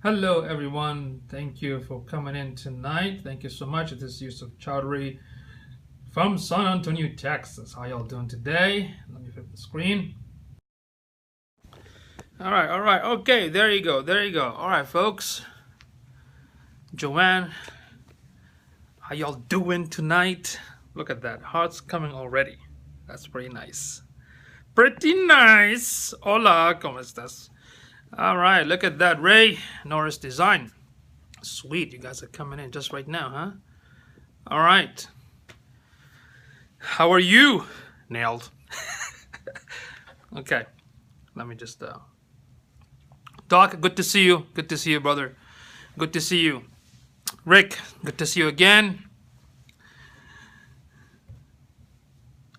Hello everyone, thank you for coming in tonight. Thank you so much. This is Yusufchowdhury from San Antonio, Texas. How y'all doing today? Let me flip the screen. All right, okay, there you go. All right, folks. Joanne, how y'all doing tonight? Look at that, hearts coming already. That's pretty nice. Hola, ¿cómo estás? All right, look at that. Ray Norris Design. Sweet, you guys are coming in just right now, huh? All right. How are you? Nailed. Okay, let me just Doc, good to see you. Good to see you, brother. Good to see you. Rick, good to see you again.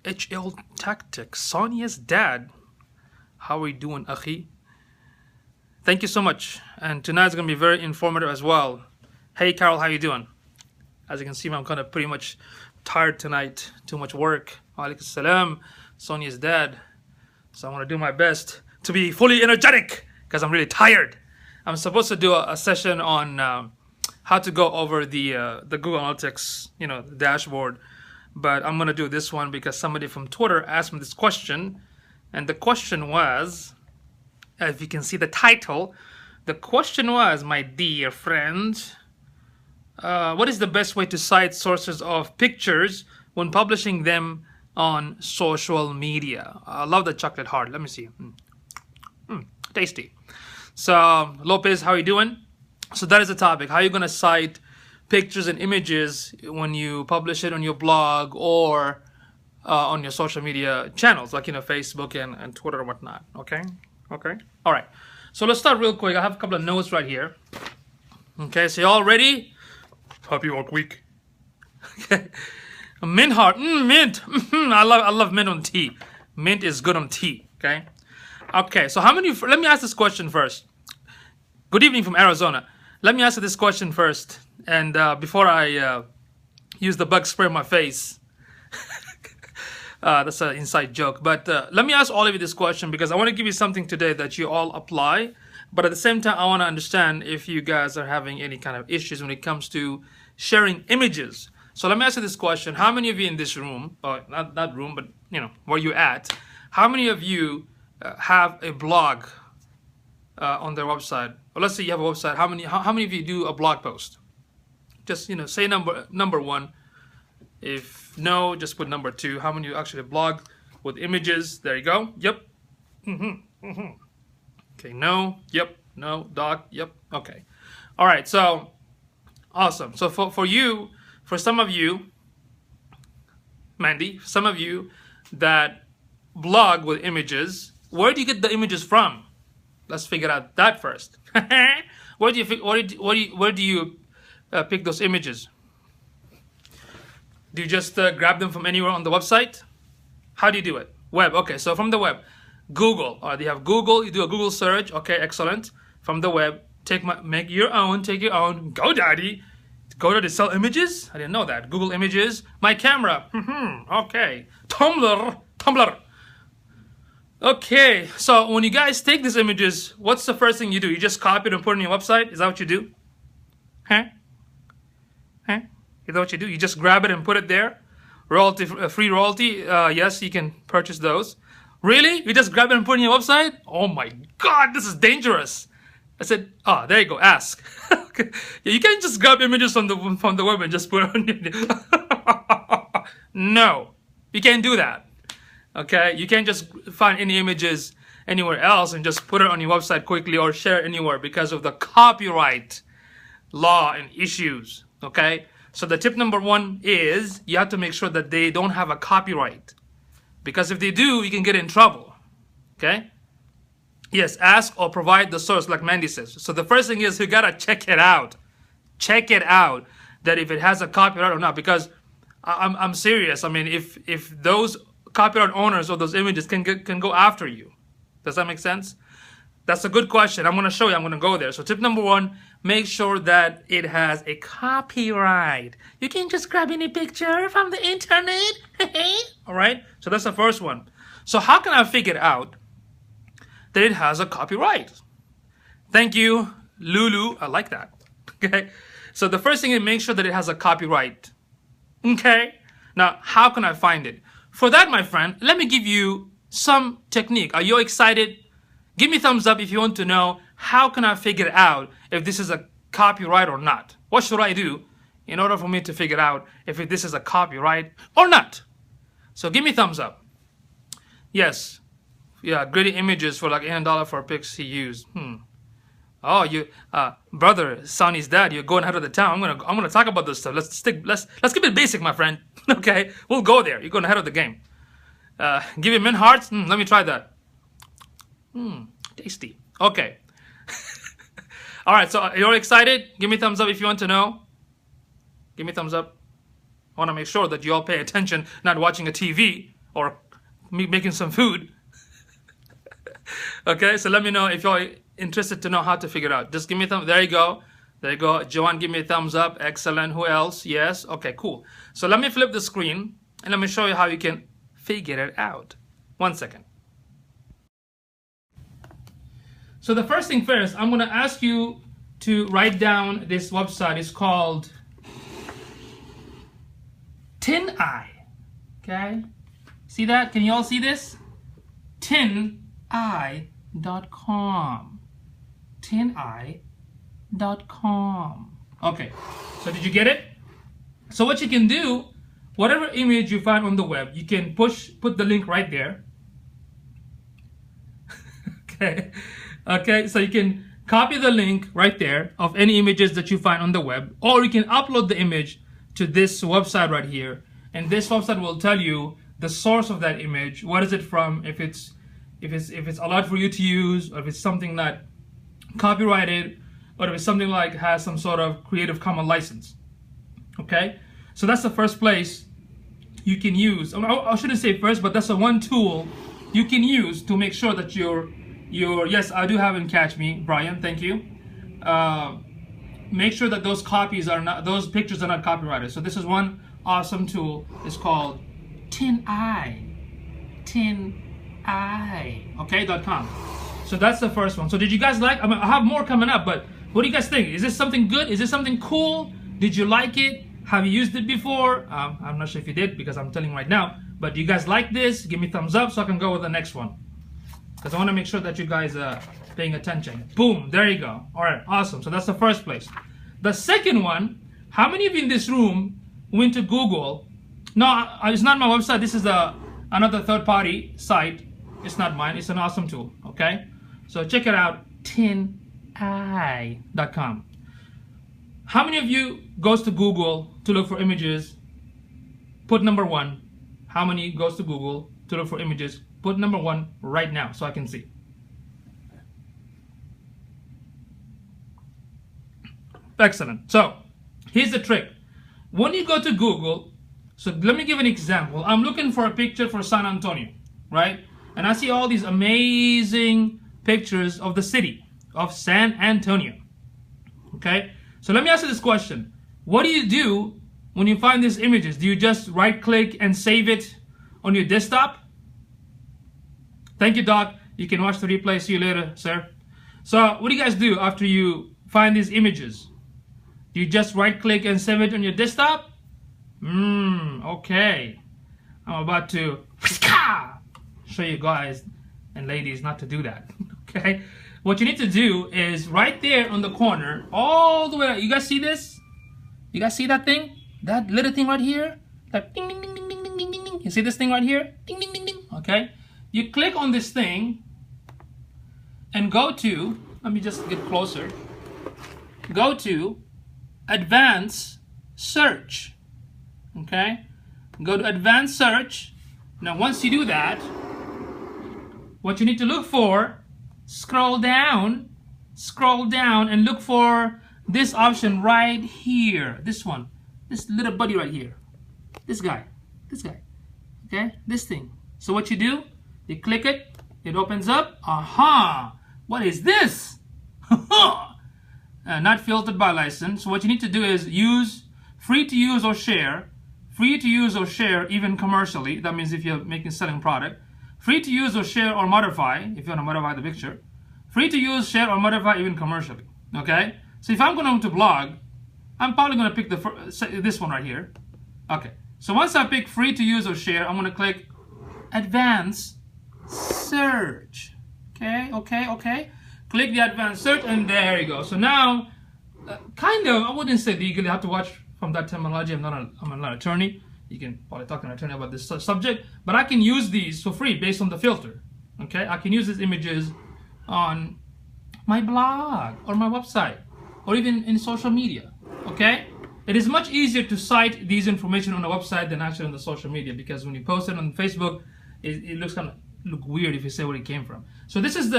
HL Tactics, Sonia's dad. How are we doing, Akhi? Thank you so much. And tonight's gonna be very informative as well. Hey, Carol, how you doing? As you can see, I'm kind of pretty much tired tonight. Too much work. Walaikum salam. Sonia's dad. So I want to do my best to be fully energetic because I'm really tired. I'm supposed to do a session on how to go over the Google Analytics, the dashboard. But I'm gonna do this one because somebody from Twitter asked me this question, and the question was, if you can see the title, the question was, my dear friend, what is the best way to cite sources of pictures when publishing them on social media? I love the chocolate heart. Let me see. Tasty. So, Lopez, how are you doing? So that is the topic. How are you going to cite pictures and images when you publish it on your blog or on your social media channels, like Facebook and Twitter and whatnot? Okay. All right. So let's start real quick. I have a couple of notes right here. Okay. So y'all ready? Happy work week. Okay. Mint heart. Mint. I love mint on tea. Mint is good on tea. Okay. Okay. So how many? Let me ask this question first. Good evening from Arizona. Let me answer this question first, and before I use the bug spray on my face. That's an inside joke. But let me ask all of you this question because I want to give you something today that you all apply. But at the same time, I want to understand if you guys are having any kind of issues when it comes to sharing images. So let me ask you this question. How many of you in this room, or not room, but where you at, how many of you have a blog on their website? Well, let's say you have a website. How many of you do a blog post? Just say number one. If no, just put number two. How many of you actually blog with images? There you go. Yep. Okay, no. Yep. No. Doc. Yep. Okay. All right. So awesome. So for some of you, Mandy, some of you that blog with images, where do you get the images from? Let's figure out that first. Where do you pick those images? Do you just grab them from anywhere on the website? How do you do it? Web. Okay, so from the web. Google. All right, you have Google. You do a Google search. Okay, excellent. From the web, make your own. Take your own. GoDaddy. GoDaddy to sell images? I didn't know that. Google Images. My camera. Okay. Tumblr. Okay, so when you guys take these images, what's the first thing you do? You just copy it and put it on your website? Is that what you do? Huh? Is that what you do? You just grab it and put it there? Royalty, free royalty? Yes, you can purchase those. Really? You just grab it and put it on your website? Oh my God, this is dangerous. I said, there you go, ask. Okay. Yeah, you can't just grab images from the web and just put it on your... No, you can't do that. Okay, you can't just find any images anywhere else and just put it on your website quickly or share it anywhere because of the copyright law and issues. Okay, so the tip number one is you have to make sure that they don't have a copyright, because if they do, you can get in trouble. Okay, yes, ask or provide the source, like Mandy says. So the first thing is you gotta check it out that if it has a copyright or not, because I'm serious. I mean, if those copyright owners of those images can go after you. Does that make sense? That's a good question. I'm going to show you. I'm going to go there. So tip number one, make sure that it has a copyright. You can't just grab any picture from the internet. All right? So that's the first one. So how can I figure out that it has a copyright? Thank you, Lulu. I like that. Okay. So the first thing is make sure that it has a copyright. Okay. Now, how can I find it? For that, my friend, let me give you some technique. Are you excited? Give me a thumbs up if you want to know how can I figure out if this is a copyright or not. What should I do in order for me to figure out if this is a copyright or not? So give me a thumbs up. Yes. Yeah, gritty images for like $8 for pics he used. Oh, you, brother, Sonny's dad, you're going ahead of the town. I'm gonna talk about this stuff. Let's keep it basic, my friend. Okay, we'll go there. You're going ahead of the game. Give him mint hearts. Let me try that. Tasty. Okay. All right. So you're excited? Give me a thumbs up if you want to know. Give me a thumbs up. I want to make sure that you all pay attention, not watching a TV or me making some food. Okay. So let me know if you're interested to know how to figure it out. Just give me a thumb. There you go. There you go. Joanne, give me a thumbs up. Excellent. Who else? Yes. Okay, cool. So let me flip the screen and let me show you how you can figure it out. 1 second. So the first thing first, I'm going to ask you to write down this website. It's called Tin Eye. Okay? See that? Can you all see this? tineye.com. tineye.com. Okay, so did you get it? So what you can do, whatever image you find on the web, you can put the link right there. Okay, so you can copy the link right there of any images that you find on the web, or you can upload the image to this website right here, and this website will tell you the source of that image, what is it from, if it's allowed for you to use, or if it's something not copyrighted, or if it's something like has some sort of Creative Commons license. Okay, so that's the first place you can use. I shouldn't say first, but that's the one tool you can use to make sure that your yes, I do have in Catch Me, Brian, thank you. Make sure that those pictures are not copyrighted. So this is one awesome tool. It's called tineye.com. So that's the first one. So did you guys like? I have more coming up, but what do you guys think? Is this something good? Is this something cool? Did you like it? Have you used it before? I'm not sure if you did because I'm telling you right now. But do you guys like this? Give me a thumbs up so I can go with the next one. Because I want to make sure that you guys are paying attention. Boom, there you go. All right, awesome. So that's the first place. The second one, how many of you in this room went to Google? No, it's not my website. This is another third-party site. It's not mine. It's an awesome tool, okay? So check it out, tineye.com. How many of you goes to Google to look for images? Put number 1. How many goes to Google to look for images? Put number 1 right now so I can see. Excellent. So here's the trick. When you go to Google, so let me give an example. I'm looking for a picture for San Antonio, right? And I see all these amazing pictures of the city of San Antonio. Okay? So let me ask you this question. What do you do when you find these images? Do you just right click and save it on your desktop? Thank you, Doc. You can watch the replay. See you later, sir. So what do you guys do after you find these images? Do you just right click and save it on your desktop? Okay. I'm about to show you guys and ladies not to do that. Okay. What you need to do is right there on the corner, all the way. You guys see this? You guys see that thing? That little thing right here? That ding ding ding ding ding ding ding ding. You see this thing right here? Ding ding ding ding. Okay. You click on this thing and go to, let me just get closer. Go to Advanced Search. Okay? Go to Advanced Search. Now once you do that, what you need to look for, scroll down and look for this option right here. This one. This little buddy right here. This guy. Okay? This thing. So what you do, you click it, it opens up. Aha! What is this? Not filtered by license. So what you need to do is use free to use or share even commercially. That means if you're selling product. Free to use or share or modify if you want to modify the picture. Free to use, share or modify even commercially. Okay, so if I'm going to blog, I'm probably going to pick this one right here. Okay, so once I pick free to use or share, I'm going to click advanced search. Okay. Click the advanced search, and there you go. So now, kind of, I wouldn't say legally. You have to watch from that terminology. I'm not an attorney. You can probably talk to an attorney about this subject, but I can use these for free based on the filter. Okay, I can use these images on my blog or my website or even in social media. Okay, it is much easier to cite these information on a website than actually on the social media, because when you post it on Facebook, it looks kind of weird if you say where it came from. So this is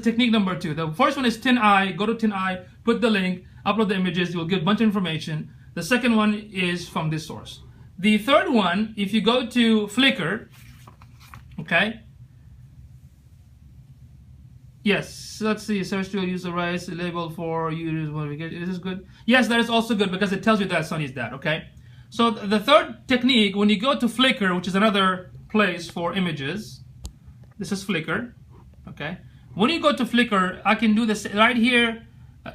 technique number 2. The first one is TinEye. Go to TinEye, put the link, upload the images. You'll get a bunch of information. The second one is from this source. The third one, if you go to Flickr, okay. Yes, let's see. Search tool user rights label for users. Is this good? Yes, that is also good because it tells you that Sonny's dead. Okay. So the third technique, when you go to Flickr, which is another place for images, this is Flickr. Okay. When you go to Flickr, I can do this right here.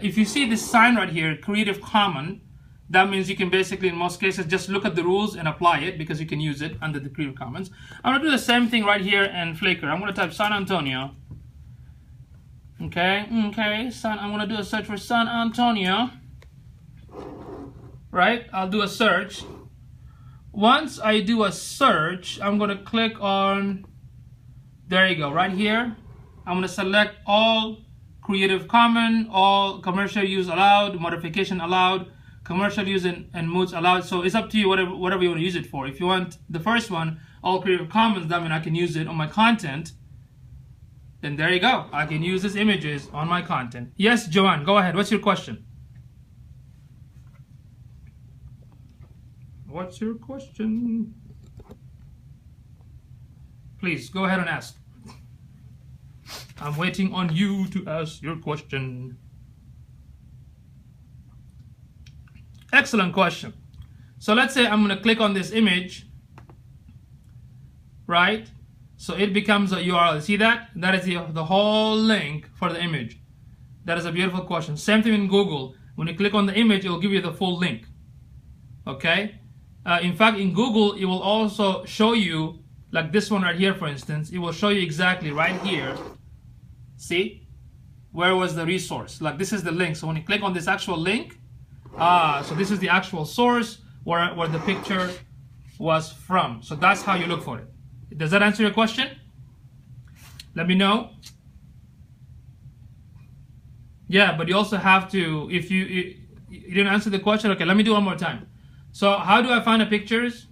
If you see this sign right here, Creative Commons, that means you can basically, in most cases, just look at the rules and apply it because you can use it under the Creative Commons. I'm going to do the same thing right here in Flickr. I'm going to type San Antonio. Okay, I'm going to do a search for San Antonio. Right, I'll do a search. Once I do a search, I'm going to click on, there you go, right here. I'm going to select all Creative Commons, all commercial use allowed, modification allowed, commercial use and modes allowed. So it's up to you, whatever you want to use it for. If you want the first one, all Creative Commons, that means I can use it on my content. Then there you go. I can use these images on my content. Yes, Joanne, go ahead. What's your question? What's your question? Please, go ahead and ask. I'm waiting on you to ask your question. Excellent question. So let's say I'm going to click on this image, right? So it becomes a URL. See that? That is the whole link for the image. That is a beautiful question. Same thing in Google. When you click on the image, it will give you the full link. Okay? In fact, in Google, it will also show you, like this one right here, for instance, it will show you exactly right here. See? Where was the resource? Like this is the link. So when you click on this actual link, so this is the actual source where the picture was from. So that's how you look for it. Does that answer your question? Let me know. Yeah, but you also have to, if you didn't answer the question, okay, let me do it one more time. So how do I find the pictures?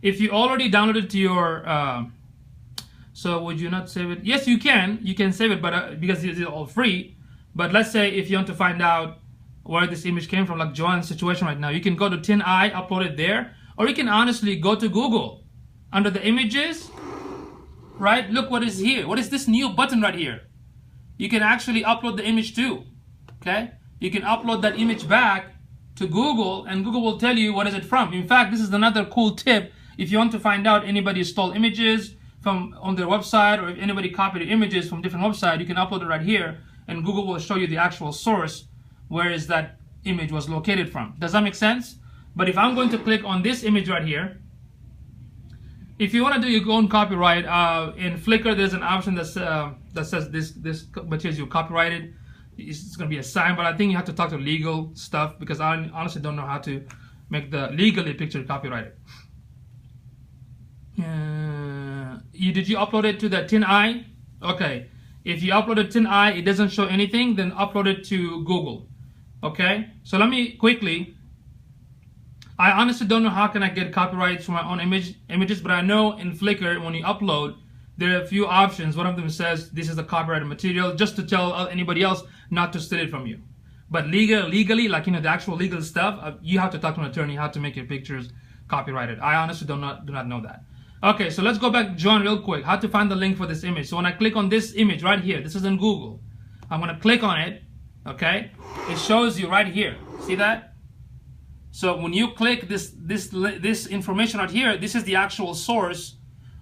If you already downloaded to your, so would you not save it? Yes, you can save it, but because it's all free. But let's say if you want to find out where this image came from, like Joanne's situation right now, you can go to TinEye, upload it there, or you can honestly go to Google. Under the images, right? Look what is here. What is this new button right here? You can actually upload the image too. Okay? You can upload that image back to Google, and Google will tell you what is it from. In fact, this is another cool tip. If you want to find out anybody stole images from on their website, or if anybody copied images from different websites, you can upload it right here, and Google will show you the actual source, where is that image was located from. Does that make sense? But if I'm going to click on this image right here, if you want to do your own copyright, in Flickr there's an option that says this material you copyrighted. It's going to be a sign, but I think you have to talk to legal stuff, because I honestly don't know how to make the legally picture copyrighted. Did you upload it to the TinEye? Okay. If you upload it to TinEye, it doesn't show anything, then upload it to Google. Okay. So let me quickly. I honestly don't know how can I get copyrights for my own images, but I know in Flickr when you upload, there are a few options. One of them says this is the copyrighted material, just to tell anybody else not to steal it from you. But legally, like the actual legal stuff, you have to talk to an attorney how to make your pictures copyrighted. I honestly do not know that. Okay, so let's go back, John, real quick. How to find the link for this image? So when I click on this image right here, this is in Google. I'm gonna click on it. Okay, it shows you right here. See that? So when you click this information right here, this is the actual source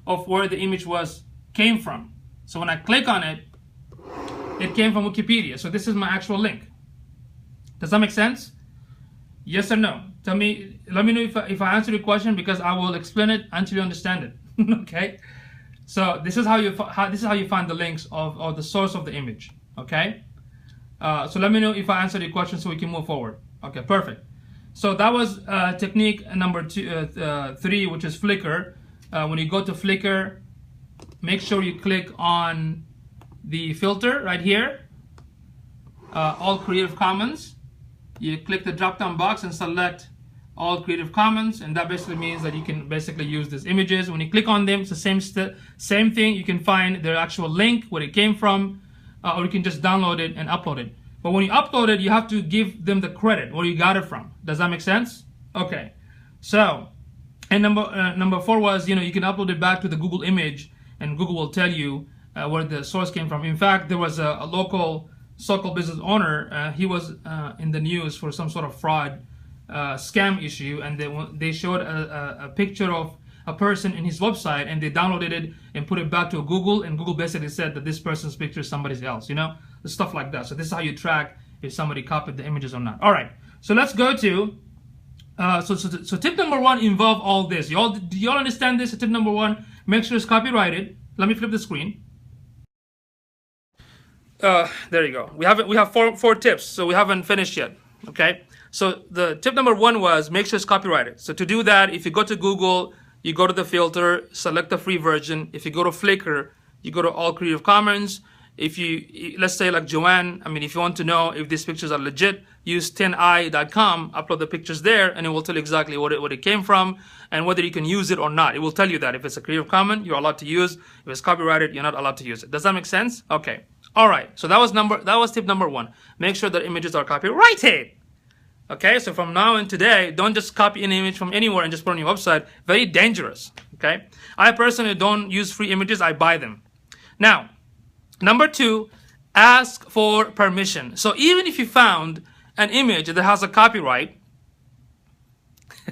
of where the image came from. So when I click on it, it came from Wikipedia. So this is my actual link. Does that make sense? Yes or no? Tell me. Let me know if I answer your question, because I will explain it until you understand it. Okay. So this is how you find the links of the source of the image. Okay. So let me know if I answered your question so we can move forward. Okay. Perfect. So that was technique number 3, which is Flickr. When you go to Flickr, make sure you click on the filter right here, all Creative Commons. You click the drop down box and select all Creative Commons, and that basically means that you can basically use these images. When you click on them, it's the same thing. You can find their actual link, where it came from, or you can just download it and upload it. But when you upload it, you have to give them the credit where you got it from. Does that make sense? Okay. So, and number 4 was, you can upload it back to the Google image, and Google will tell you where the source came from. In fact, there was a local so-called business owner. He was in the news for some sort of fraud scam issue, and they showed a picture of a person in his website, and they downloaded it and put it back to Google, and Google basically said that this person's picture is somebody else, stuff like that. So this is how you track if somebody copied the images or not. All right, so let's go to so tip number 1 involve all this. Do y'all understand this? So tip number 1, make sure it's copyrighted. Let me flip the screen. There you go. We have four tips, so we haven't finished yet. Okay. So the tip number 1 was make sure it's copyrighted. So to do that, if you go to Google, you go to the filter, select the free version. If you go to Flickr, you go to all Creative Commons. If let's say like Joanne, if you want to know if these pictures are legit, use 10i.com, upload the pictures there, and it will tell you exactly what it came from and whether you can use it or not. It will tell you that if it's a Creative Commons, you're allowed to use. If it's copyrighted, you're not allowed to use it. Does that make sense? Okay. All right. So that was tip number 1. Make sure that images are copyrighted. Okay. So from now and today, don't just copy an image from anywhere and just put it on your website. Very dangerous. Okay. I personally don't use free images. I buy them. Now, number 2, ask for permission. So even if you found an image that has a copyright,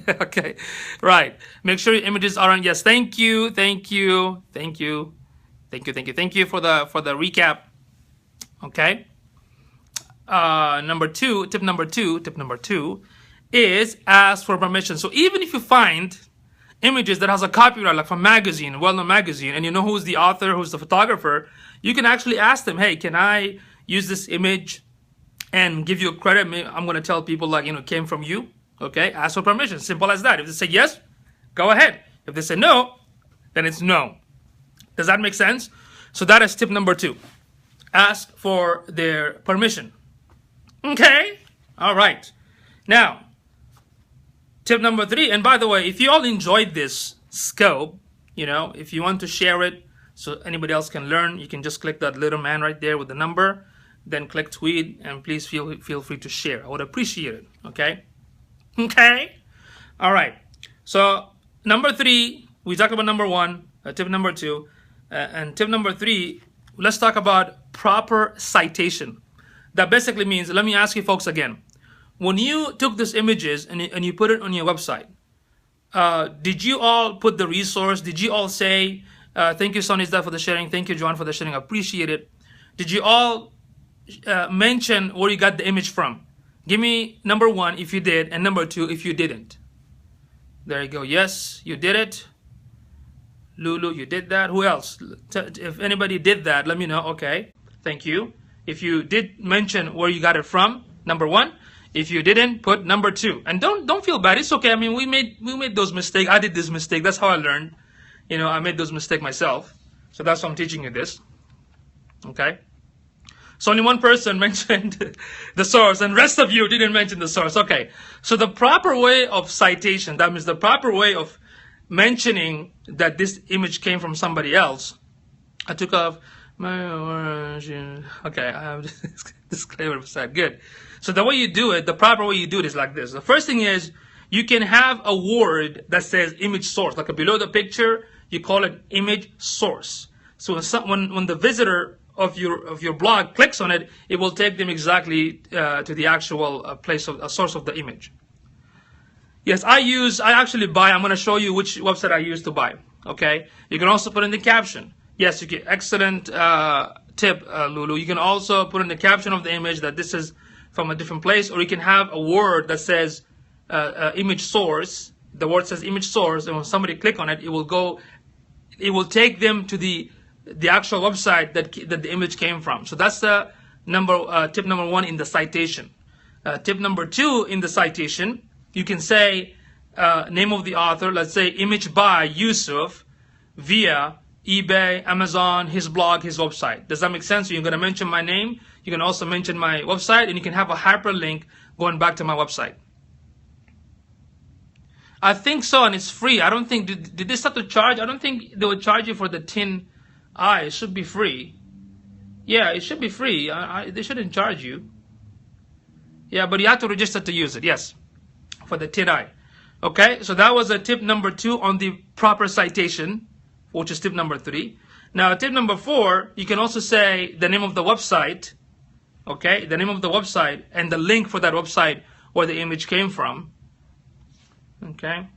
okay, right, make sure your images are on. Yes, thank you for the recap. Okay. Tip number two is ask for permission. So even if you find images that has a copyright, like from magazine, well-known magazine, and you know who's the author, who's the photographer, you can actually ask them, hey, can I use this image and give you a credit? I'm going to tell people like, it came from you. Okay, ask for permission. Simple as that. If they say yes, go ahead. If they say no, then it's no. Does that make sense? So that is tip number 2. Ask for their permission. Okay, all right. Now, tip number 3, and by the way, if you all enjoyed this scope, if you want to share it so anybody else can learn, you can just click that little man right there with the number, then click tweet, and please feel free to share. I would appreciate it. Okay. Okay. All right. So number 3, we talked about number 1, tip number 2, and tip number 3. Let's talk about proper citation. That basically means, let me ask you folks again. When you took these images and you put it on your website, did you all put the resource? Did you all say, thank you, Sonny's Dad, for the sharing. Thank you, Joanne, for the sharing. I appreciate it. Did you all mention where you got the image from? Give me number 1 if you did, and number 2 if you didn't. There you go. Yes, you did it. Lulu, you did that. Who else? If anybody did that, let me know. Okay, thank you. If you did mention where you got it from, number 1. If you didn't, put number 2. And don't feel bad. It's okay. We made those mistakes. I did this mistake. That's how I learned. I made those mistakes myself. So that's why I'm teaching you this. Okay. So only one person mentioned the source, and rest of you didn't mention the source. Okay. So the proper way of citation, that means the proper way of mentioning that this image came from somebody else. I took off my origin. Okay, I have this disclaimer beside. Good. So the way you do it, the proper way you do it is like this. The first thing is you can have a word that says image source, like below the picture, you call it image source. So when the visitor of your blog clicks on it, it will take them exactly to the actual place of a source of the image. Yes, I actually buy. I'm going to show you which website I use to buy. Okay. You can also put in the caption. Yes, you get excellent tip, Lulu. You can also put in the caption of the image that this is from a different place, or you can have a word that says image source. The word says image source, and when somebody click on it, it will take them to the actual website that the image came from. So that's the tip number 1 in the citation. Tip number 2 in the citation, you can say name of the author. Let's say image by Yusuf via eBay, Amazon, his blog, his website. Does that make sense? So you're going to mention my name. You can also mention my website, and you can have a hyperlink going back to my website. I think so, and it's free. I don't think, did they start to charge? I don't think they would charge you for the tin eye. It should be free. Yeah, it should be free. They shouldn't charge you. Yeah, but you have to register to use it, yes, for the tin eye. Okay, so that was a tip number 2 on the proper citation, which is tip number 3. Now, tip number 4, you can also say the name of the website, okay, the name of the website and the link for that website where the image came from, okay,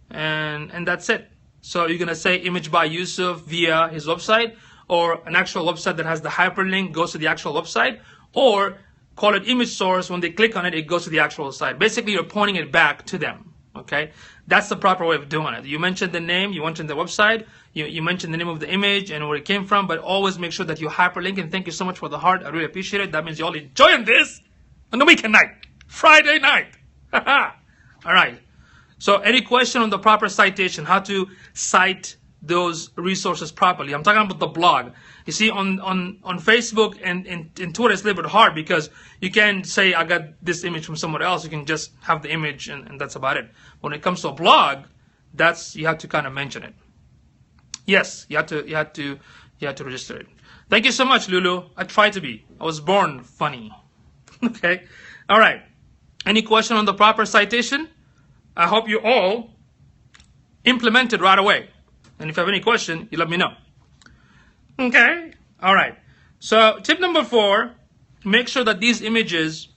and that's it. So you're going to say image by Yusuf via his website, or an actual website that has the hyperlink goes to the actual website, or call it image source. When they click on it, it goes to the actual site. Basically, you're pointing it back to them. Okay, that's the proper way of doing it. You mentioned the name, you mentioned the website, you mentioned the name of the image and where it came from, but always make sure that you hyperlink. And thank you so much for the heart. I really appreciate it. That means you're all enjoying this on the weekend night, Friday night. All right. So any question on the proper citation, how to cite those resources properly? I'm talking about the blog. You see, on Facebook and Twitter, it's a little bit hard because you can't say, I got this image from somewhere else. You can just have the image and that's about it. When it comes to a blog, you have to kind of mention it. Yes, you have to register it. Thank you so much, Lulu. I try to be. I was born funny. Okay. All right. Any question on the proper citation? I hope you all implement it right away. And if you have any question, you let me know. Okay. All right. So tip number 4, make sure that these images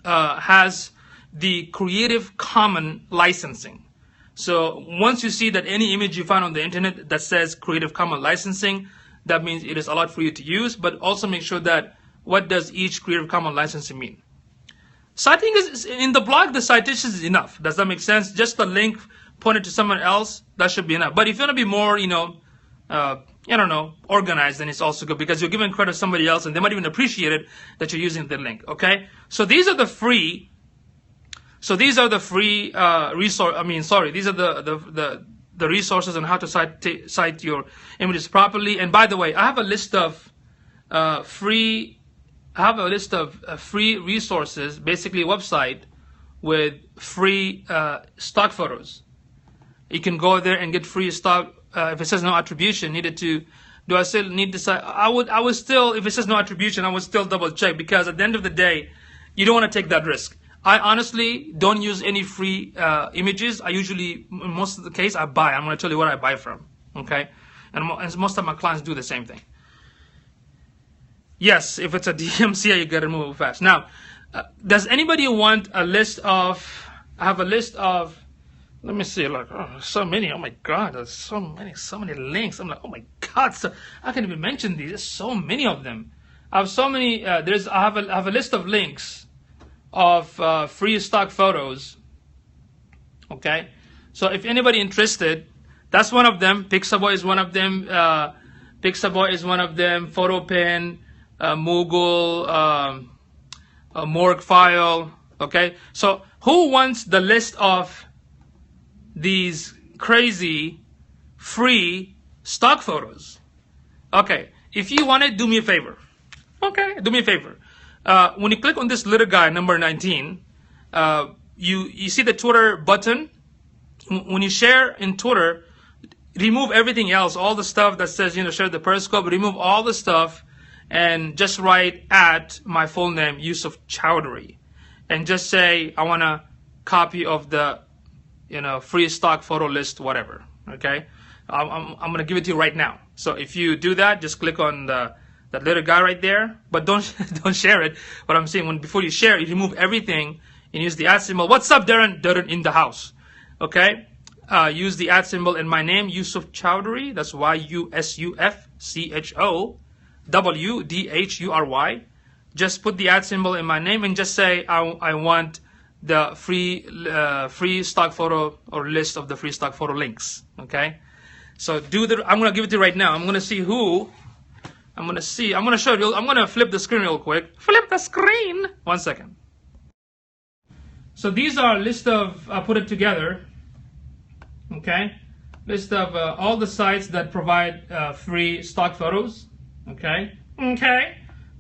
has the Creative Commons licensing. So once you see that any image you find on the internet that says Creative Commons licensing, that means it is allowed for you to use, but also make sure that what does each Creative Commons licensing mean? Citing is in the blog, the citation is enough. Does that make sense? Just the link pointed to someone else, that should be enough. But if you want to be more, I don't know, organized, then it's also good because you're giving credit to somebody else and they might even appreciate it that you're using the link. Okay? So these are the free. So these are the free resource. These are the resources on how to cite your images properly. And by the way, I have a list of free. I have a list of free resources, basically a website with free stock photos. You can go there and get free stock. If it says no attribution needed to, do I still need to cite? I would still, if it says no attribution, I would still double check because at the end of the day, you don't want to take that risk. I honestly don't use any free images. I usually, in most of the case, I buy. I'm going to tell you what I buy from. Okay, and most of my clients do the same thing. Yes, if it's a DMCA, you got to move fast. Now, does anybody want a list of? I have a list of. Let me see. Like, oh, so many. Oh my God, there's so many links. I'm like, oh my God, so I can't even mention these. There's so many of them. I have so many. I have a list of links of free stock photos. Okay, so if anybody interested, that's one of them. Pixabay is one of them. Pixabay is one of them. PhotoPen. Moogle, Morgue File. Okay, so who wants the list of these crazy free stock photos? Okay, if you want it, do me a favor. Okay, do me a favor. When you click on this little guy, number 19, you see the Twitter button. When you share in Twitter, remove everything else, all the stuff that says share the Periscope. Remove all the stuff. And just write at my full name, yusufchowdhury, and just say I want a copy of the, free stock photo list, whatever. Okay, I'm gonna give it to you right now. So if you do that, just click on that little guy right there, but don't share it. What I'm saying, before you share, you remove everything and use the @ symbol. What's up, Darren? Darren in the house. Okay, use the @ symbol and my name, yusufchowdhury. That's YUSUFCHO. yusufchowdhury. Just put the @ symbol in my name and just say I want the free stock photo or list of the free stock photo links. Okay, so I'm gonna give it to you right now. I'm gonna see who. I'm gonna show you. I'm gonna flip the screen real quick. Flip the screen. 1 second. So these are a list of, I put it together. Okay, list of all the sites that provide free stock photos. Okay.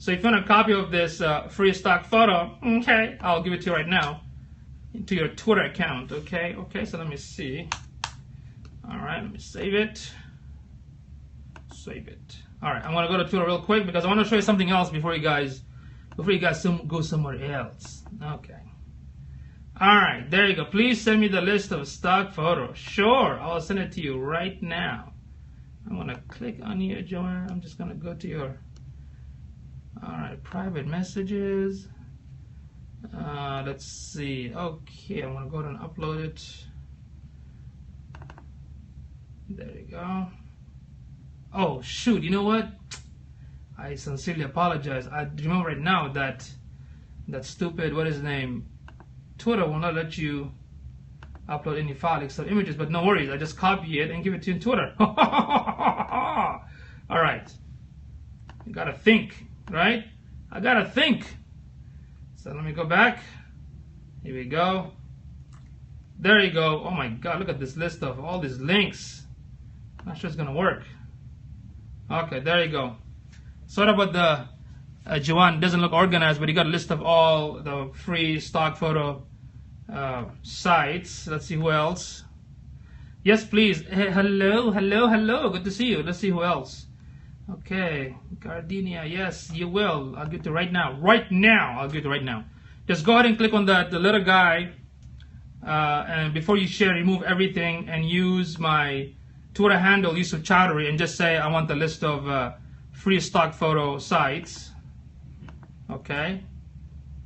So if you want a copy of this free stock photo, I'll give it to you right now, into your Twitter account. Okay. So let me see. All right, let me save it. All right, I'm gonna go to Twitter real quick because I want to show you something else before you guys go somewhere else. Okay. All right, there you go. Please send me the list of stock photos. Sure, I'll send it to you right now. I'm gonna click on you, Joanne. I'm just gonna go to your. All right, private messages. Let's see. Okay, I'm gonna go ahead and upload it. There you go. Oh shoot! You know what? I sincerely apologize. I remember right now that stupid, what is his name? Twitter will not let you upload any file except images. But no worries. I just copy it and give it to you on Twitter. All right. You gotta think. Right? I gotta think. So let me go back. Here we go. There you go. Oh my God, look at this list of all these links. Not sure it's gonna work. Okay, there you go. Sorry about the Joanne doesn't look organized, but you got a list of all the free stock photo sites. Let's see who else. Yes, please. Hey, hello. Good to see you. Let's see who else. Okay, Gardenia, yes, you will. I'll give it to you right now. I'll give it to you right now. Just go ahead and click on the little guy, and before you share, remove everything and use my Twitter handle, yusufchowdhury, and just say I want the list of free stock photo sites. Okay,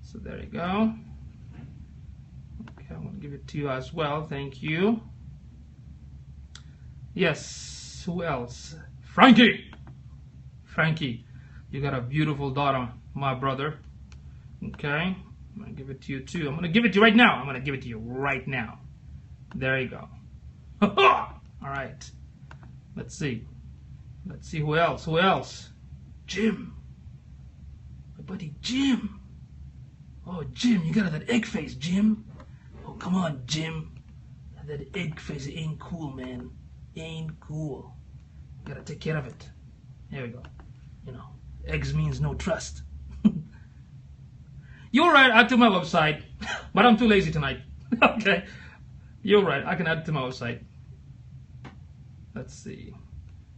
so there you go. Okay, I'm going to give it to you as well. Thank you. Yes, who else? Frankie, you got a beautiful daughter, my brother. Okay, I'm gonna give it to you too. I'm gonna give it to you right now. There you go. All right. Let's see who else. Jim, my buddy Jim. Oh, Jim, you got that egg face, Jim. Oh, come on, Jim. That egg face ain't cool, man. Ain't cool. You gotta take care of it. There we go. You know, eggs means no trust. You're right, add to my website, but I'm too lazy tonight. Okay, you're right, I can add it to my website. Let's see.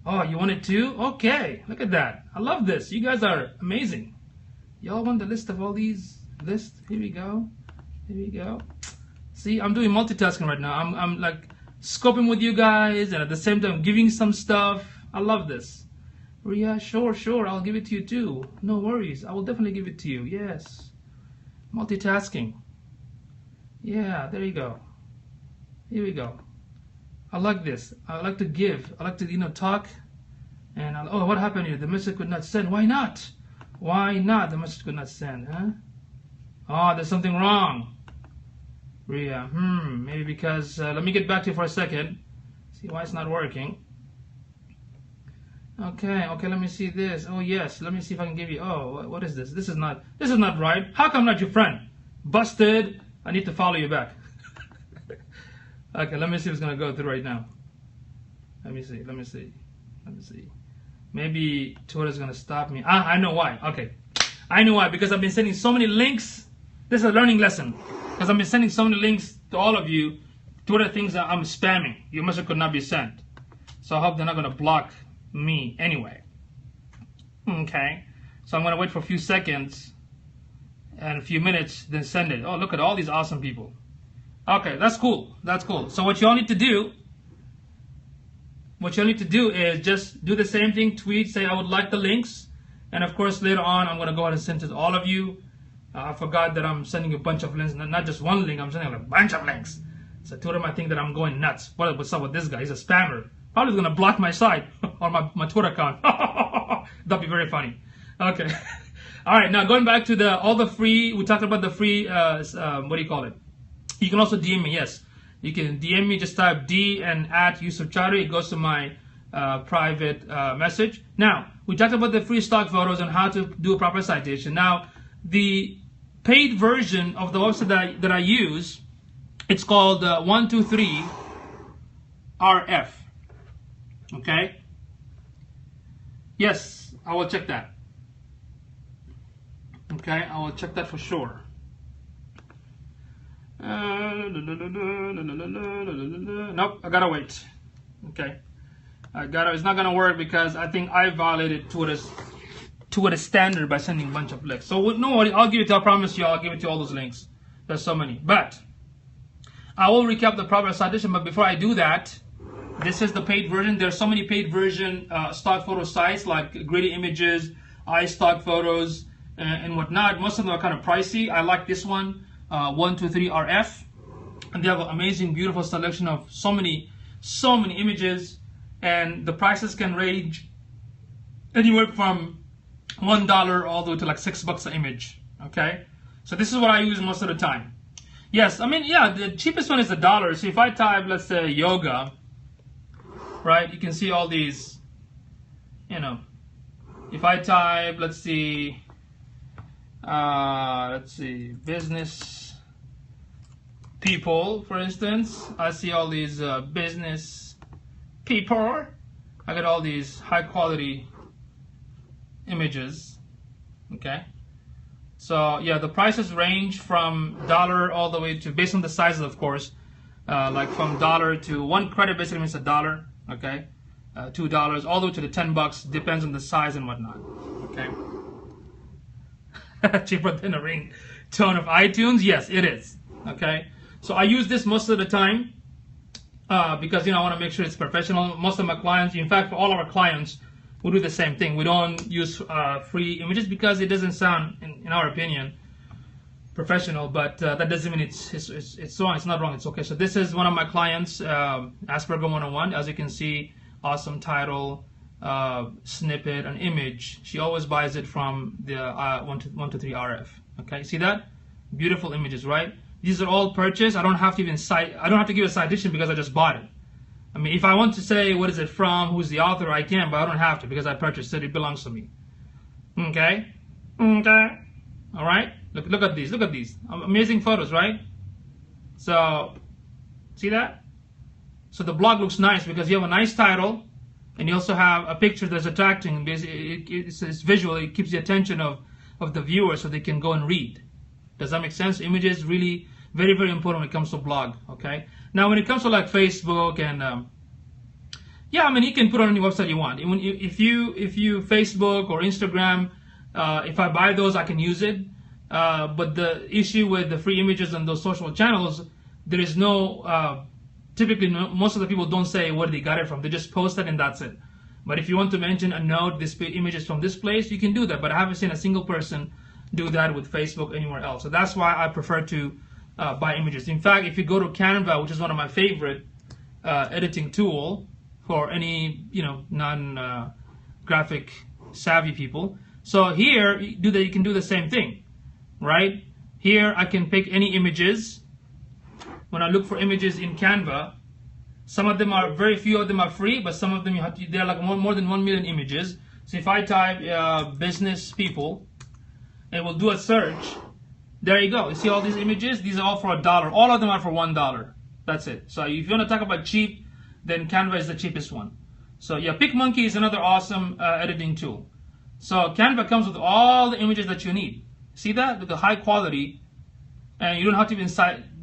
Oh, you want it too? Okay, look at that. I love this. You guys are amazing. Y'all want the list of all these lists? Here we go. See, I'm doing multitasking right now. I'm like scoping with you guys and at the same time giving some stuff. I love this. Yeah, sure, I'll give it to you too. No worries, I will definitely give it to you. Yes. Multitasking. Yeah, there you go. Here we go. I like this. I like to give. I like to, talk. And oh, what happened here? The message could not send. Why not? The message could not send, huh? Oh, there's something wrong. Ria, maybe because, let me get back to you for a second. See why it's not working. Okay, let me see this. Oh yes, let me see if I can give you. Oh, what is this? This is not right. How come I'm not your friend? Busted. I need to follow you back. Okay, let me see what's gonna go through right now. Let me see. Maybe Twitter's gonna stop me. I know why. Okay, I know why. Because I've been sending so many links. This is a learning lesson. Because I've been sending so many links to all of you. Twitter thinks that I'm spamming. Your message could not be sent. So I hope they're not gonna block me anyway. Okay, so I'm gonna wait for a few seconds and a few minutes, then send it. Oh, look at all these awesome people. Okay, that's cool. So what you all need to do is just do the same thing. Tweet, say I would like the links, and of course later on I'm gonna go ahead and send it to all of you. I forgot that I'm sending a bunch of links, not just one link. I'm sending a bunch of links. So Twitter might think that I'm going nuts. What's up with this guy? He's a spammer. Probably gonna block my site or my Twitter account. That'd be very funny. Okay. All right. Now going back to all the free. We talked about the free. What do you call it? You can also DM me. Yes, you can DM me. Just type D and at yusufchowdhury. It goes to my private message. Now we talked about the free stock photos and how to do a proper citation. Now the paid version of the website that I use, it's called 123 RF. Okay. Yes, I will check that. Okay, I will check that for sure. Nope, I gotta wait. Okay, it's not gonna work because I think I violated Twitter's standard by sending a bunch of links. So no worry, I'll give it to. I promise you, I'll give it to all those links. There's so many, but I will recap the proper citation. But before I do that, this is the paid version. There's so many paid version stock photo sites like Gritty Images, iStock Photos, and whatnot. Most of them are kind of pricey. I like this one, 123 RF, and they have an amazing, beautiful selection of so many images, and the prices can range anywhere from $1 all the way to like $6 an image. Okay, so this is what I use most of the time. Yes, I mean, yeah, the cheapest one is $1. So if I type, let's say, yoga, right, you can see all these, you know. If I type, let's see, business people, for instance, I see all these business people. I get all these high quality images. Okay, so yeah, the prices range from $1 all the way to, based on the sizes, of course, like from $1 to one credit basically means $1. Okay, $2 all the way to the $10, depends on the size and whatnot. Okay. Cheaper than a ringtone of iTunes? Yes, it is. Okay, so I use this most of the time because, you know, I want to make sure it's professional. Most of my clients, in fact, for all of our clients, we do the same thing. We don't use free images because it doesn't sound, in our opinion, professional. But that doesn't mean it's wrong. It's not wrong. It's okay. So this is one of my clients, Asperger 101. As you can see, awesome title. Snippet, an image. She always buys it from the 123 RF. Okay, see that? Beautiful images, right? These are all purchased. I don't have to even cite. I don't have to give a citation because I just bought it. I mean, if I want to say what is it from, who's the author, I can, but I don't have to because I purchased it. It belongs to me. Okay, okay. All right. Look at these. Look at these amazing photos, right? So, see that? So the blog looks nice because you have a nice title. And you also have a picture that's attracting. It's visual. It keeps the attention of the viewer so they can go and read. Does that make sense? Images really very, very important when it comes to blog. Okay. Now when it comes to like Facebook and yeah, I mean, you can put it on any website you want. If you Facebook or Instagram, if I buy those, I can use it. But the issue with the free images on those social channels, there is no. Typically, most of the people don't say where they got it from. They just post it and that's it. But if you want to mention a note, this image is from this place, you can do that. But I haven't seen a single person do that with Facebook anywhere else. So that's why I prefer to buy images. In fact, if you go to Canva, which is one of my favorite editing tool for any, you know, non-graphic savvy people. So here, you can do the same thing, right? Here I can pick any images. When I look for images in Canva, some of them are, very few of them are free, but some of them they're like more than 1 million images. So if I type business people, it will do a search. There you go. You see all these images? These are all for $1. All of them are for $1. That's it. So if you want to talk about cheap, then Canva is the cheapest one. So yeah, PicMonkey is another awesome editing tool. So Canva comes with all the images that you need. See that? With the high quality, and you don't have to even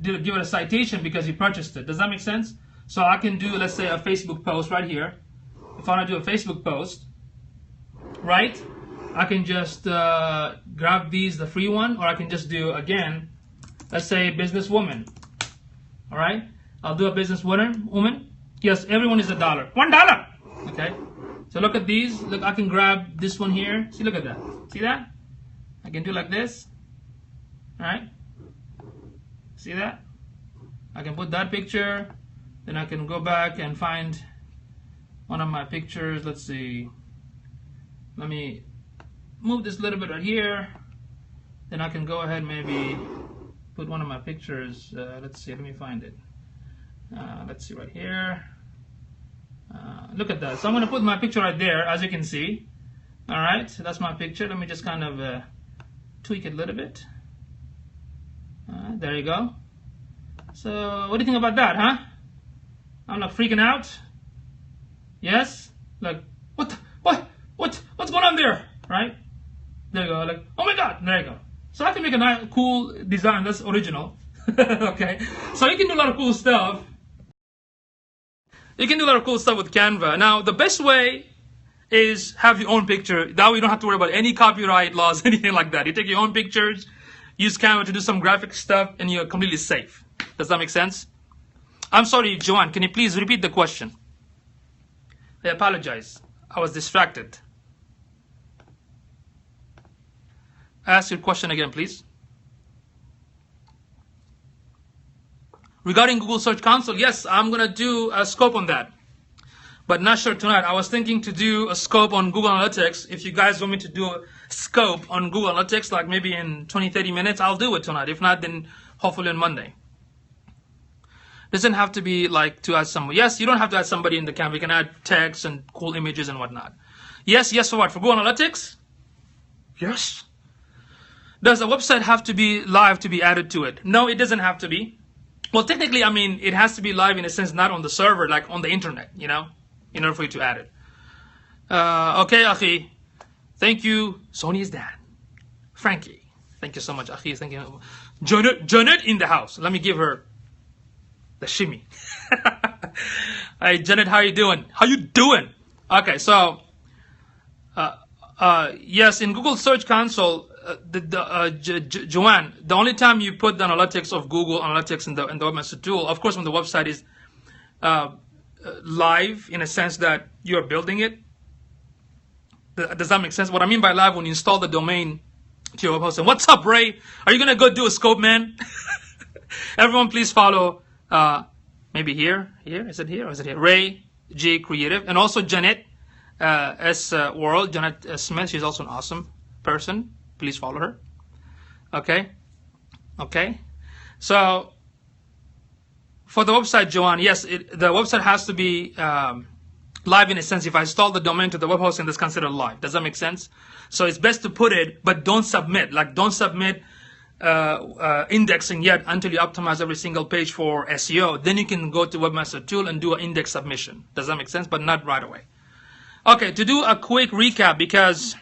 give it a citation because you purchased it. Does that make sense? So I can do, let's say, a Facebook post right here. If I want to do a Facebook post, right? I can just grab the free one, or I can just do, again, let's say businesswoman. All right? I'll do a businesswoman. Yes, everyone is $1. $1! Okay? So look at these. Look, I can grab this one here. See, look at that. See that? I can do like this. All right? See that? I can put that picture. Then I can go back and find one of my pictures. Let's see. Let me move this a little bit right here. Then I can go ahead maybe put one of my pictures. Let's see, let me find it. Let's see right here. Look at that. So I'm going to put my picture right there, as you can see. All right, so that's my picture. Let me just kind of tweak it a little bit. There you go. So what do you think about that, huh? I'm not freaking out. Yes? Like, what's going on there? Right? There you go. Like, oh my God, there you go. So I can make a nice, cool design that's original. Okay? So you can do a lot of cool stuff. You can do a lot of cool stuff with Canva. Now, the best way is have your own picture. That way you don't have to worry about any copyright laws, anything like that. You take your own pictures, use Canva to do some graphic stuff, and you're completely safe. Does that make sense? I'm sorry, Joanne, can you please repeat the question? I apologize. I was distracted. Ask your question again, please. Regarding Google Search Console, yes, I'm going to do a scope on that. But not sure tonight. I was thinking to do a scope on Google Analytics. If you guys want me to do a scope on Google Analytics, like maybe in 20-30 minutes, I'll do it tonight. If not, then hopefully on Monday. Doesn't have to be like to add somebody. Yes, you don't have to add somebody in the Canva. You can add text and cool images and whatnot. Yes, for what? For Google Analytics? Yes. Does the website have to be live to be added to it? No, it doesn't have to be. Well, technically, I mean, it has to be live in a sense, not on the server, like on the internet, you know, in order for you to add it. Okay, Akhi. Thank you. Sonia's dad. Frankie. Thank you so much, Akhi. Thank you. Janet in the house. Let me give her the shimmy. Hey, Janet, how you doing? How you doing? Okay, so, yes, in Google Search Console, Joanne, the only time you put the analytics of Google Analytics in the webmaster tool, of course, when the website is live, in a sense that you're building it. Does that make sense? What I mean by live, when you install the domain to your web host. And what's up, Ray? Are you gonna go do a scope, man? Everyone, please follow. Maybe here. Is it here or is it here? Ray J Creative, and also Janet S World. Janet Smith. She's also an awesome person. Please follow her. Okay. So for the website, Joanne, yes, the website has to be live in a sense. If I install the domain to the web hosting, that's considered live. Does that make sense? So it's best to put it, but don't submit. Like, don't submit indexing yet until you optimize every single page for SEO. Then you can go to Webmaster Tool and do an index submission. Does that make sense? But not right away. Okay, to do a quick recap, because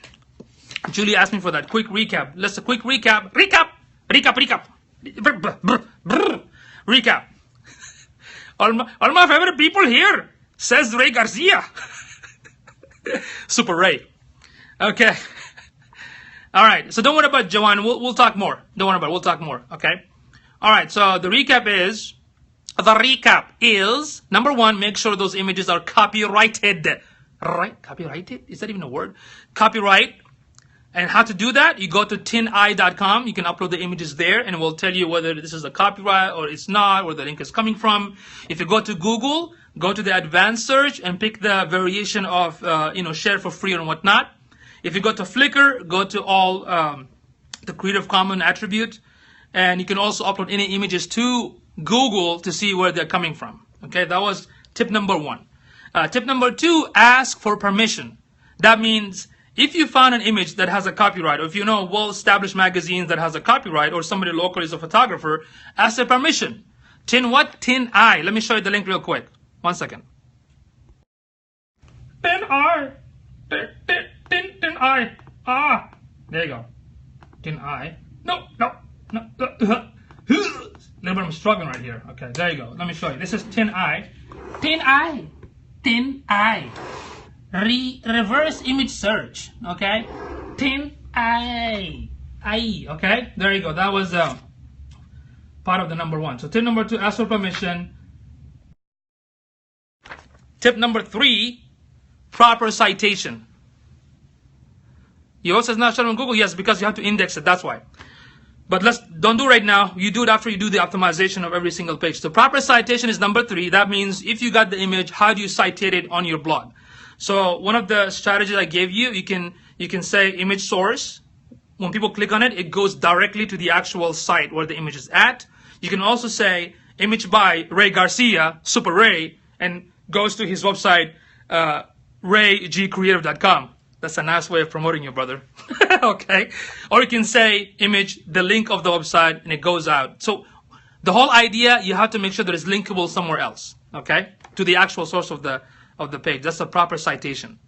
Julie asked me for that quick recap. Let's a quick recap. Recap. All my favorite people here, says Ray Garcia. Super Ray. Okay. All right. So don't worry about Joanne. We'll talk more. Don't worry about it. We'll talk more. Okay. All right. So the recap is number one, make sure those images are copyrighted. Right? Copyrighted? Is that even a word? Copyright. And how to do that? You go to tineye.com. You can upload the images there, and it will tell you whether this is a copyright or it's not, where the link is coming from. If you go to Google, go to the advanced search and pick the variation of, share for free and whatnot. If you go to Flickr, go to all the Creative Commons attribute, and you can also upload any images to Google to see where they're coming from. Okay, that was tip number one. Tip number two, ask for permission. That means if you found an image that has a copyright, or if you know well-established magazines that has a copyright, or somebody local is a photographer, ask their permission. Tineye. Let me show you the link real quick. 1 second. Tineye. Tineye. Ah, there you go. Tineye. No. A little bit I'm struggling right here. Okay, there you go. Let me show you. This is Tineye. Tineye. Reverse image search. Okay. Tineye. Okay. There you go. That was part of the number one. So tip number two, ask for permission. Tip number three, proper citation. Yours is not shown on Google. Yes, because you have to index it. That's why. But don't do it right now. You do it after you do the optimization of every single page. So proper citation is number three. That means if you got the image, how do you cite it on your blog? So one of the strategies I gave you, you can say image source. When people click on it, it goes directly to the actual site where the image is at. You can also say image by Ray Garcia, Super Ray, and goes to his website, raygcreative.com. That's a nice way of promoting you, brother. Okay. Or you can say image, the link of the website, and it goes out. So the whole idea, you have to make sure that it's linkable somewhere else, okay, to the actual source of the page. That's a proper citation.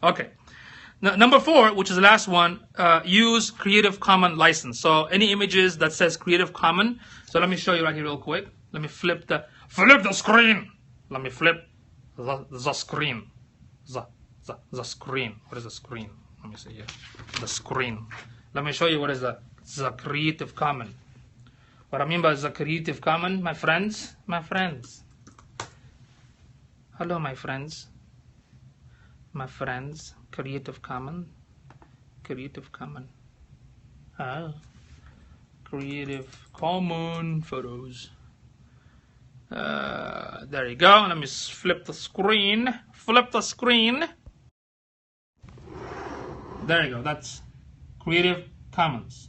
Okay. Now, number 4, which is the last one, use Creative Commons license. So any images that says Creative Commons. So let me show you right here real quick. Let me flip the screen. Let me flip the screen. The screen. What is the screen? Let me see here. The screen. Let me show you what is the Creative Commons. What I mean by the Creative Commons, my friends. Hello, my friends. Creative Commons. Oh. Creative Commons photos. There you go. Let me flip the screen. There you go. That's Creative Commons.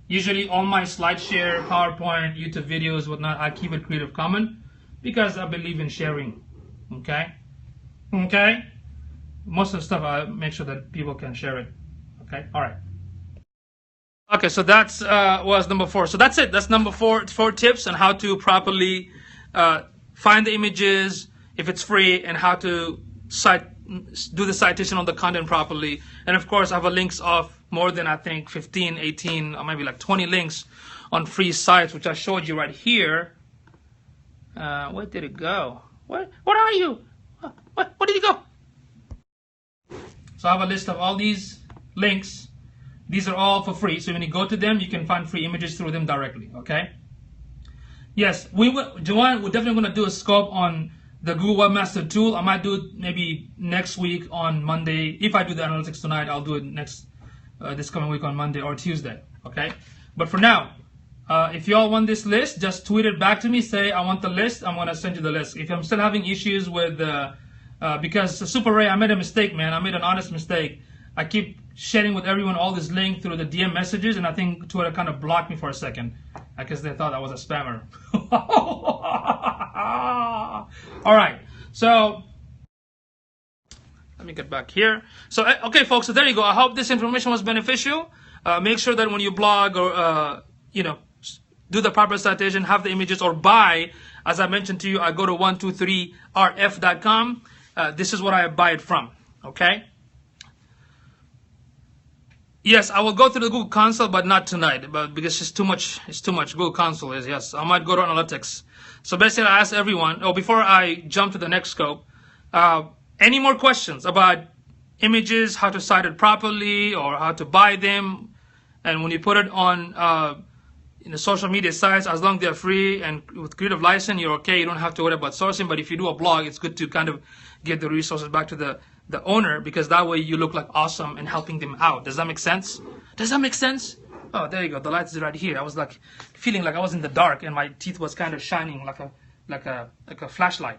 Usually all my SlideShare, PowerPoint, YouTube videos, whatnot, I keep it Creative Commons because I believe in sharing. Okay? Most of the stuff I make sure that people can share it. Okay? Alright. Okay, so that was number 4. So that's it. That's number 4 tips on how to properly find the images if it's free, and how to do the citation on the content properly. And of course, I have links of more than, I think, 15, 18, or maybe like 20 links on free sites, which I showed you right here. Where did it go? What are you? Where did you go? So I have a list of all these links. These are all for free. So when you go to them, you can find free images through them directly. Okay? Yes, Joanne, we're definitely going to do a scope on the Google Webmaster Tool. I might do it maybe next week on Monday. If I do the analytics tonight, I'll do it this coming week on Monday or Tuesday. Okay? But for now, if you all want this list, just tweet it back to me. Say, I want the list. I'm going to send you the list. If I'm still having issues with, because Super Ray, I made a mistake, man. I made an honest mistake. I keep sharing with everyone all this link through the DM messages, and I think Twitter kind of blocked me for a second. I guess they thought I was a spammer. All right, so let me get back here. So, okay, folks, so there you go. I hope this information was beneficial. Make sure that when you blog or, do the proper citation, have the images, or buy, as I mentioned to you, I go to 123rf.com. This is what I buy it from, okay? Yes, I will go to the Google Console, but not tonight, because it's too much. Google Console is, yes. I might go to Analytics. So basically, I asked everyone, before I jump to the next scope, any more questions about images, how to cite it properly, or how to buy them, and when you put it on in the social media sites, as long as they're free and with creative license, you're okay. You don't have to worry about sourcing. But if you do a blog, it's good to kind of get the resources back to the owner, because that way you look like awesome and helping them out. Does that make sense? Oh, there you go. The light is right here. I was like feeling like I was in the dark and my teeth was kind of shining like a flashlight.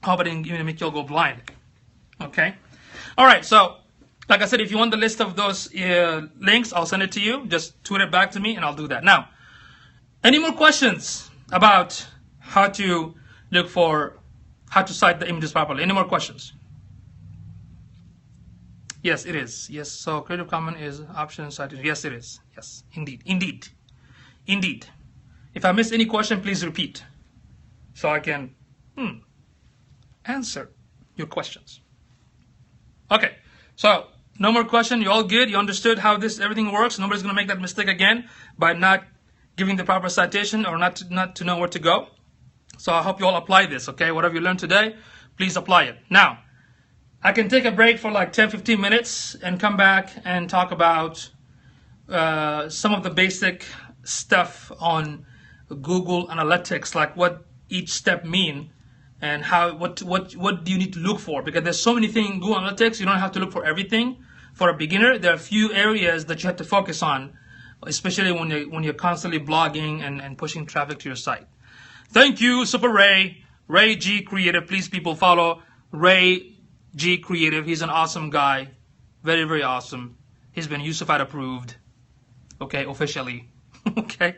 Hope I didn't even make you all go blind. Okay. All right. So, like I said, if you want the list of those links, I'll send it to you. Just tweet it back to me, and I'll do that. Now, any more questions about how to cite the images properly? Any more questions? Yes, it is. Yes, so Creative Commons is option cited. Yes, it is. Yes, indeed. If I miss any question, please repeat, so I can answer your questions. Okay, so no more question. You all good? You understood how everything works? Nobody's going to make that mistake again by not giving the proper citation or not to know where to go. So I hope you all apply this, okay? Whatever you learned today, please apply it. Now, I can take a break for like 10-15 minutes and come back and talk about some of the basic stuff on Google Analytics, like what each step mean and what do you need to look for, because there's so many things in Google Analytics. You don't have to look for everything. For a beginner, there are a few areas that you have to focus on, especially when you're constantly blogging and pushing traffic to your site. Thank you, Super Ray, Ray G Creative. Please, people, follow Ray G Creative. He's an awesome guy. Very, very awesome. He's been Yusufad approved. Okay, officially. Okay.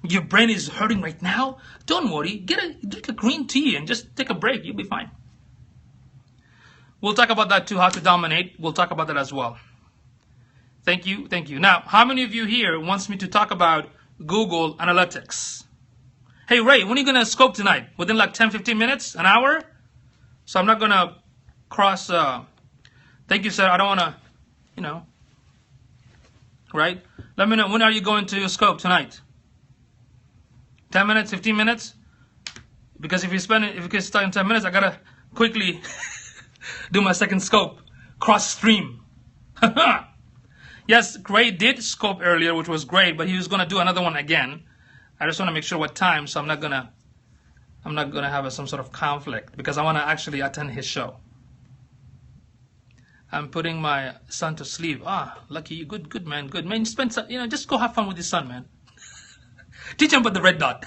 Your brain is hurting right now? Don't worry. Drink a green tea and just take a break. You'll be fine. We'll talk about that too, how to dominate. We'll talk about that as well. Thank you. Thank you. Now, how many of you here wants me to talk about Google Analytics? Hey, Ray, when are you going to scope tonight? Within like 10, 15 minutes? An hour? So I'm not going to cross. Thank you, sir. I don't want to, you know. Right? Let me know. When are you going to scope tonight? 10 minutes? 15 minutes? Because if you can start in 10 minutes, I got to quickly do my second scope. Cross stream. Yes, Ray did scope earlier, which was great, but he was going to do another one again. I just want to make sure what time, so I'm not gonna have some sort of conflict because I want to actually attend his show. I'm putting my son to sleep. Ah, lucky you, good man, good man. Spend some, just go have fun with your son, man. Teach him about the red dot.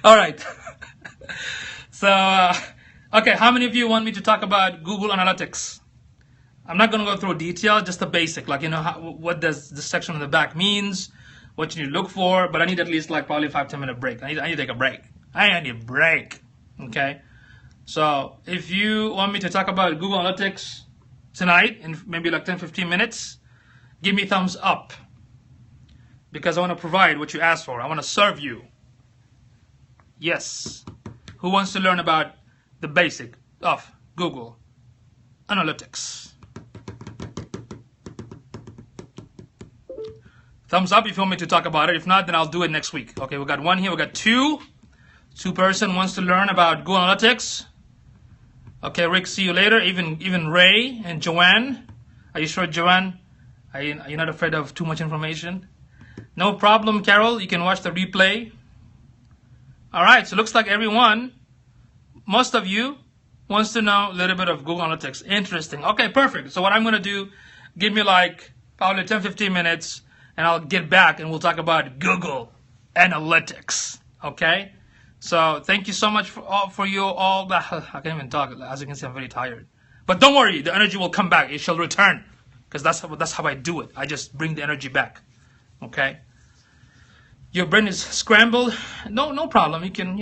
All right. So, okay, how many of you want me to talk about Google Analytics? I'm not going to go through detail, just the basic, like, what does the section on the back means, what you need to look for, but I need at least like probably 5-10 minute break. I need to take a break. I need a break, okay? So if you want me to talk about Google Analytics tonight in maybe like 10-15 minutes, give me a thumbs up because I want to provide what you asked for. I want to serve you. Yes. Who wants to learn about the basic of Google Analytics? Thumbs up if you want me to talk about it. If not, then I'll do it next week. Okay, we got one here. We got two. Two-person wants to learn about Google Analytics. Okay, Rick, see you later. Even Ray and Joanne. Are you sure, Joanne? Are you not afraid of too much information? No problem, Carol. You can watch the replay. All right, so it looks like everyone, most of you, wants to know a little bit of Google Analytics. Interesting. Okay, perfect. So what I'm going to do, give me like probably 10-15 minutes, and I'll get back and we'll talk about Google Analytics. Okay? So thank you so much for you all. I can't even talk. As you can see, I'm very tired. But don't worry, the energy will come back. It shall return. Because that's how I do it. I just bring the energy back. Okay? Your brain is scrambled. No problem. You can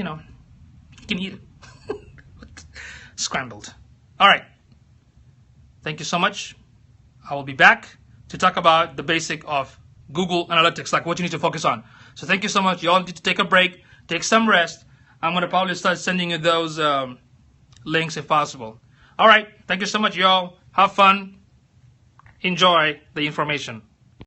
eat it. Scrambled. All right. Thank you so much. I will be back to talk about the basic of Google Analytics, like what you need to focus on. So thank you so much. You all need to take a break, take some rest. I'm going to probably start sending you those links if possible. All right. Thank you so much, y'all. Have fun. Enjoy the information.